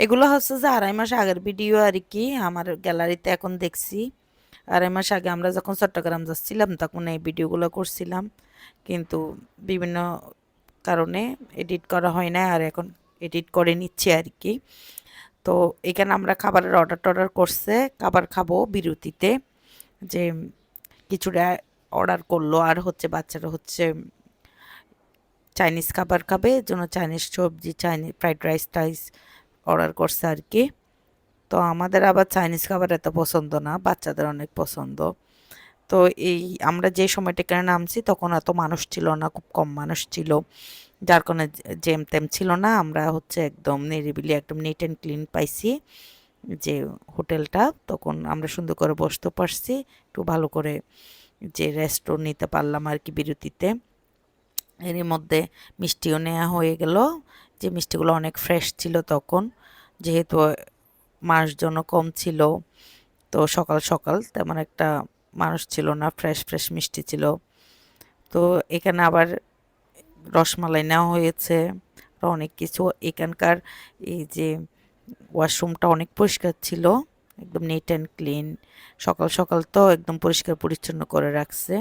এগুলো হচ্ছে যে 2.5 মাস আগের ভিডিও আর কি, আমার গ্যালারিতে এখন দেখছি। 2.5 মাস আগে আমরা যখন চট্টগ্রাম যাচ্ছিলাম তখন এই ভিডিওগুলো করছিলাম, কিন্তু বিভিন্ন কারণে এডিট করা হয় না, আর এখন এডিট করে নিচ্ছি আর কি। তো এখানে আমরা খাবারের অর্ডার করছে, খাবার খাবো বিরতিতে, যে কিছুটা অর্ডার করলো, আর হচ্ছে বাচ্চারা হচ্ছে চাইনিজ খাবার খাবে, এর জন্য চাইনিজ সবজি, চাইনিজ ফ্রাইড রাইস টাইস অর্ডার করছে আর কি। তো আমাদের আবার চাইনিজ খাবার এত পছন্দ না, বাচ্চাদের অনেক পছন্দ। তো এই আমরা যে সময়টা এখানে নামছি তখন এত মানুষ ছিল না, খুব কম মানুষ ছিল, যার কারণে জ্যাম ট্যাম ছিল না। আমরা হচ্ছে একদম নিরিবিলি, একদম নিট অ্যান্ড ক্লিন পাইছি যে হোটেলটা, তখন আমরা সুন্দর করে বসতে পারছি, একটু ভালো করে যে রেস্টও নিতে পারলাম আর কি বিরতিতে। এরই মধ্যে মিষ্টিও নেওয়া হয়ে গেল, যে মিষ্টিগুলো অনেক ফ্রেশ ছিল তখন, যেহেতু মানুষজনও কম ছিল, তো সকাল সকাল তেমন একটা মানুষ ছিল না, ফ্রেশ ফ্রেশ মিষ্টি ছিল। তো এখানে আবার রসমালাই নেওয়া হয়েছে, অনেক কিছু। এখানকার এই যে ওয়াশরুমটা অনেক পরিষ্কার ছিল, একদম নিট অ্যান্ড ক্লিন। সকাল সকাল তো একদম পরিষ্কার পরিচ্ছন্ন করে রাখছে,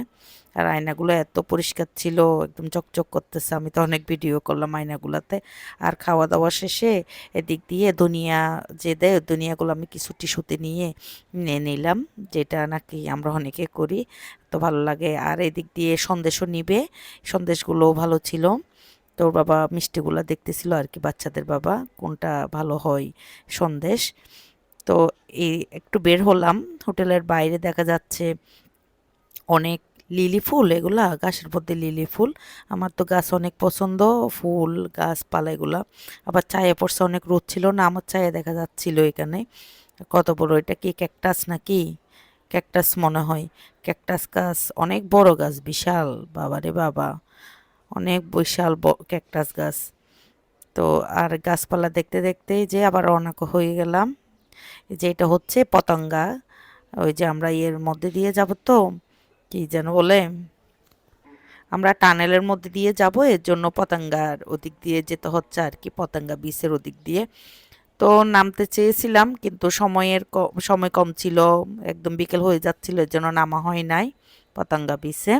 আর আয়নাগুলো এত পরিষ্কার ছিল, একদম চকচক করতেছে। আমি তো অনেক ভিডিও করলাম আয়নাগুলোতে। আর খাওয়া দাওয়া শেষে এদিক দিয়ে দুনিয়া যে দেয়, দুনিয়াগুলো আমি কিছু টিস্যুতে নিয়ে নিলাম, যেটা নাকি আমরা অনেকে করি, তো ভালো লাগে। আর এদিক দিয়ে সন্দেশও নিবে, সন্দেশগুলোও ভালো ছিল। তোর বাবা মিষ্টিগুলা দেখতেছিল আর কি, বাচ্চাদের বাবা, কোনটা ভালো হয় সন্দেশ। তো এই একটু বের হলাম, হোটেলের বাইরে দেখা যাচ্ছে অনেক লিলি ফুল, এগুলা গাছের মধ্যে লিলি ফুল। আমার তো গাছ অনেক পছন্দ, ফুল গাছপালা এগুলা। আবার ছায়া পড়ছে, অনেক রোদ ছিল না, আমার ছায়া দেখা যাচ্ছিল এখানে। কত বড়, এটা কি ক্যাকটাস নাকি? ক্যাকটাস মনে হয়। ক্যাকটাস গাছ, অনেক বড় গাছ, বিশাল, বাবারে বাবা, অনেক বিশাল ক্যাকটাস গাছ। তো আর গাছপালা দেখতে দেখতে যে আবার রওনা হয়ে গেলাম। যে এটা হচ্ছে পতঙ্গা, ওই যে আমরা ইয়ের মধ্যে দিয়ে যাব, তো কি যেন বলে, আমরা টানেলের মধ্যে দিয়ে যাব, এর জন্য পতঙ্গার ওদিক দিয়ে যেতে হচ্ছে আর কি, পতঙ্গা বিচের ওদিক দিয়ে। তো নামতে চেয়েছিলাম, কিন্তু সময় কম ছিল, একদম বিকেল হয়ে যাচ্ছিল, এর জন্য নামা হয় নাই পতঙ্গা বিচে।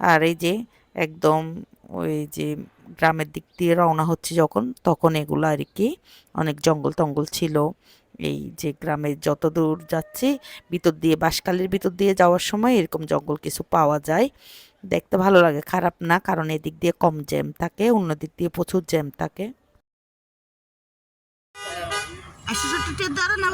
আর এই যে একদম ওই যে গ্রামের দিক দিয়ে রওনা হচ্ছে যখন, তখন এগুলো আর কি অনেক জঙ্গল টঙ্গল ছিল। এই যে গ্রামে যত দূর যাচ্ছি, ভিতর দিয়ে বাঁশখালীর ভিতর দিয়ে যাওয়ার সময় এরকম জঙ্গল কিছু পাওয়া যায়, দেখতে ভালো লাগে, খারাপ না, কারণ এদিক দিয়ে কম জ্যাম থাকে, অন্য দিক দিয়ে প্রচুর জ্যাম থাকে। 160 টাকা দাঁড়া না